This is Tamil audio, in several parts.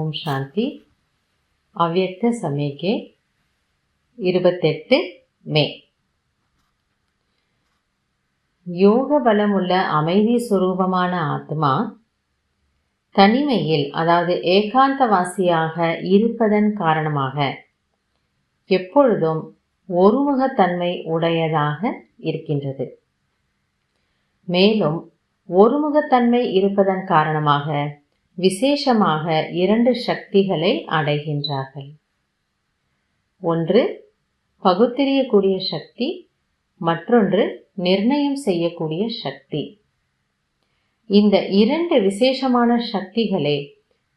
ஓம் சாந்தி. அவ்யக்த சமிகை 28 மே. யோக பலமுள்ள அமைதி சுரூபமான ஆத்மா தனிமையில், அதாவது ஏகாந்தவாசியாக இருப்பதன் காரணமாக எப்பொழுதும் ஒருமுகத்தன்மை உடையதாக இருக்கின்றது. மேலும் ஒருமுகத்தன்மை இருப்பதன் காரணமாக விசேஷமாக 2 சக்திகளை அடைகின்றார்கள். ஒன்று பகுத்தறியக்கூடிய சக்தி, மற்றொன்று நிர்ணயம் செய்யக்கூடிய சக்தி. இந்த 2 விசேஷமான சக்திகளே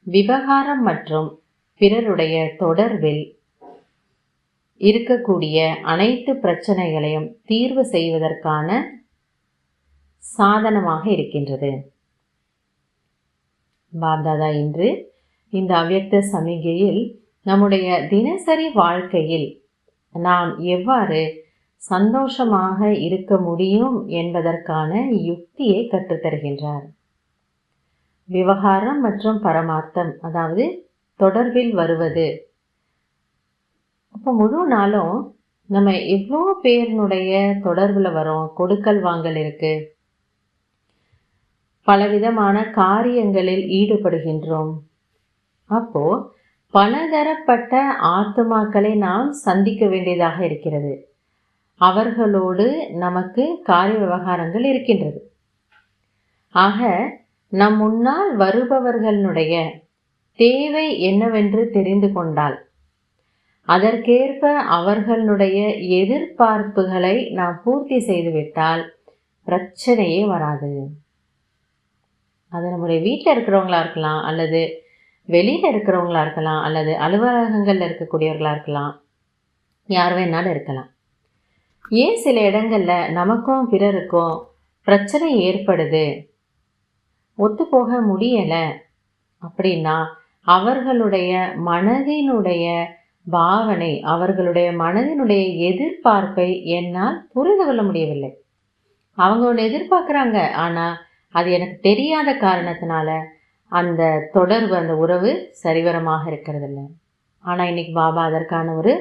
விவகாரம் மற்றும் பிறருடைய தொடர்பில் இருக்கக்கூடிய அனைத்து பிரச்சனைகளையும் தீர்வு செய்வதற்கான சாதனமாக இருக்கின்றது. பாப்தாதா இன்று இந்த அவ்யக்த சமிகையில் நம்முடைய தினசரி வாழ்க்கையில் நாம் எவ்வாறு சந்தோஷமாக இருக்க முடியும் என்பதற்கான யுக்தியை கற்றுத்தருகின்றார். விவகாரம் மற்றும் பரமார்த்தம், அதாவது தொடர்பில் வருவது. அப்போ முழு நாளும் நம்ம எவ்வளோ பேரினுடைய தொடர்பில் வரோம், கொடுக்கல் வாங்கல் இருக்கு, பலவிதமான காரியங்களில் ஈடுபடுகின்றோம். அப்போ பலதரப்பட்ட ஆத்மாக்களை நாம் சந்திக்க வேண்டியதாக இருக்கிறது. அவர்களோடு நமக்கு காரிய விவகாரங்கள் இருக்கின்றது. ஆக நம் முன்னால் வருபவர்களுடைய தேவை என்னவென்று தெரிந்து கொண்டால், அதற்கேற்ப அவர்களுடைய எதிர்பார்ப்புகளை நாம் பூர்த்தி செய்துவிட்டால் பிரச்சனையே வராது. அது நம்முடைய வீட்டில் இருக்கிறவங்களா இருக்கலாம், அல்லது வெளியில் இருக்கிறவங்களா இருக்கலாம், அல்லது அலுவலகங்களில் இருக்கக்கூடியவர்களாக இருக்கலாம், யார் வேணாலும் இருக்கலாம். ஏன் சில இடங்களில் நமக்கும் பிறருக்கும் பிரச்சனை ஏற்படுது, ஒத்து போக முடியலை அப்படின்னா அவர்களுடைய மனதினுடைய பாவனை, அவர்களுடைய மனதினுடைய எதிர்பார்ப்பை என்னால் புரிந்து கொள்ள முடியவில்லை. அவங்க ஒன்று எதிர்பார்க்குறாங்க, ஆனால் அது எனக்கு தெரியாத காரணத்தினால அந்த தொடர்பு, அந்த உறவு சரிவரமாக இருக்கிறதில்ல. ஆனால் இன்னைக்கு பாபா அதற்கான ஒரு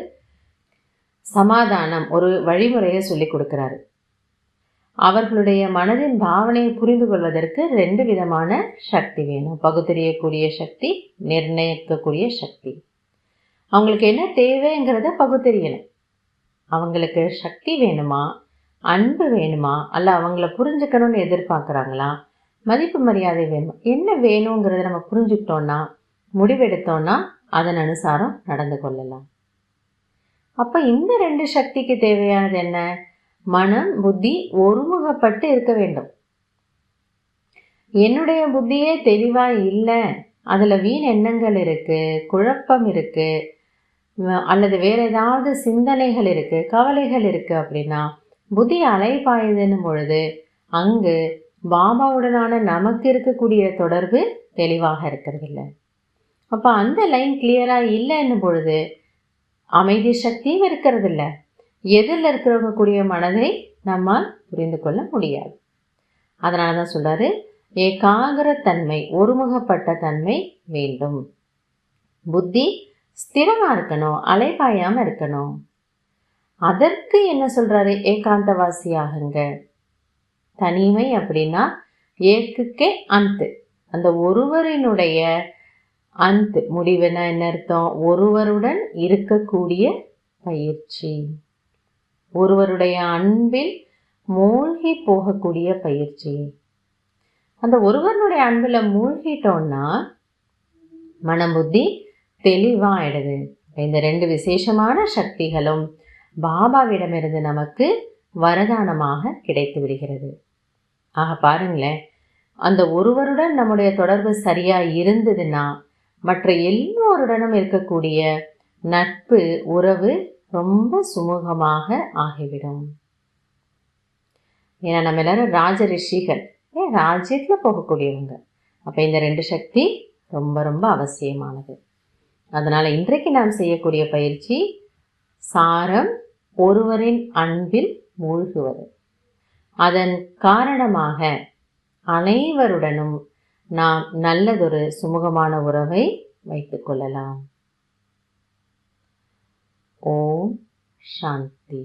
சமாதானம், ஒரு வழிமுறையை சொல்லி கொடுக்கிறாரு. அவர்களுடைய மனதின் பாவனையை புரிந்து கொள்வதற்கு 2 விதமான சக்தி வேணும். பகுத்தறியக்கூடிய சக்தி, நிர்ணயிக்கக்கூடிய சக்தி. அவங்களுக்கு என்ன தேவைங்கிறத பகுத்தறியணும். அவங்களுக்கு சக்தி வேணுமா, அன்பு வேணுமா, அல்ல அவங்கள புரிஞ்சுக்கணும்னு எதிர்பார்க்குறாங்களா, மதிப்பு மரியாதை வேணுமா, என்ன வேணுங்கிறத நம்ம புரிஞ்சுக்கிட்டோன்னா, முடிவெடுத்தோன்னா அதன் அனுசாரம் நடந்து கொள்ளலாம். அப்போ இந்த 2 சக்திக்கு தேவையானது என்ன? மனம், புத்தி ஒருமுகப்பட்டு இருக்க வேண்டும். என்னுடைய புத்தியே தெளிவாக இல்லை, அதில் வீண் எண்ணங்கள் இருக்குது, குழப்பம் இருக்குது, அல்லது வேறு ஏதாவது சிந்தனைகள் இருக்குது, கவலைகள் இருக்குது அப்படின்னா புத்தி அலைபாயுதுன்னும் பொழுது அங்கு பாபாவுடனான நமக்கு இருக்கக்கூடிய தொடர்பு தெளிவாக இருக்கிறதில்ல. அப்போ அந்த லைன் கிளியராக இல்லைன்னும் பொழுது அமைதி சக்தியும் இருக்கிறதில்ல. எதில் இருக்கிறவங்க கூடிய மனதை நம்மால் புரிந்து கொள்ள முடியாது. அதனால தான் சொல்கிறாரு, ஏகாகிரத்தன்மை, ஒருமுகப்பட்ட தன்மை வேண்டும். புத்தி ஸ்திரமாக இருக்கணும், அலைபாயாமல் இருக்கணும். அதற்கு என்ன சொல்கிறாரு? ஏகாந்தவாசியாகுங்க. தனிமை அப்படின்னா ஏக்குக்கே அந்து, அந்த ஒருவரினுடைய அந்து, முடிவுனா என்ன அர்த்தம்? ஒருவருடன் இருக்கக்கூடிய பயிற்சி, ஒருவருடைய அன்பில் மூழ்கி போகக்கூடிய பயிற்சி. அந்த ஒருவருடைய அன்பில் மூழ்கிட்டோன்னா மனம், புத்தி தெளிவாக ஆயிடுது. இந்த 2 விசேஷமான சக்திகளும் பாபாவிடமிருந்து நமக்கு வரதானமாக கிடைத்து விடுகிறது. ஆக பாருங்களேன், அந்த ஒருவருடன் நம்முடைய தொடர்பு சரியாக இருந்ததுன்னா மற்ற எல்லோருடனும் இருக்கக்கூடிய நட்பு, உறவு ரொம்ப சுமூகமாக ஆகிவிடும். ஏன்னா நம்ம எல்லாரும் ராஜ ரிஷிகள், ராஜ்யத்தில் போகக்கூடியவங்க. அப்போ இந்த 2 சக்தி ரொம்ப ரொம்ப அவசியமானது. அதனால் இன்றைக்கு நாம் செய்யக்கூடிய பயிற்சி சாரம், ஒருவரின் அன்பில் மூழ்குவது. அதன் காரணமாக அனைவருடனும் நாம் நல்லதொரு சுமூகமான உறவை வைத்துக் கொள்ளலாம். ஓம் சாந்தி.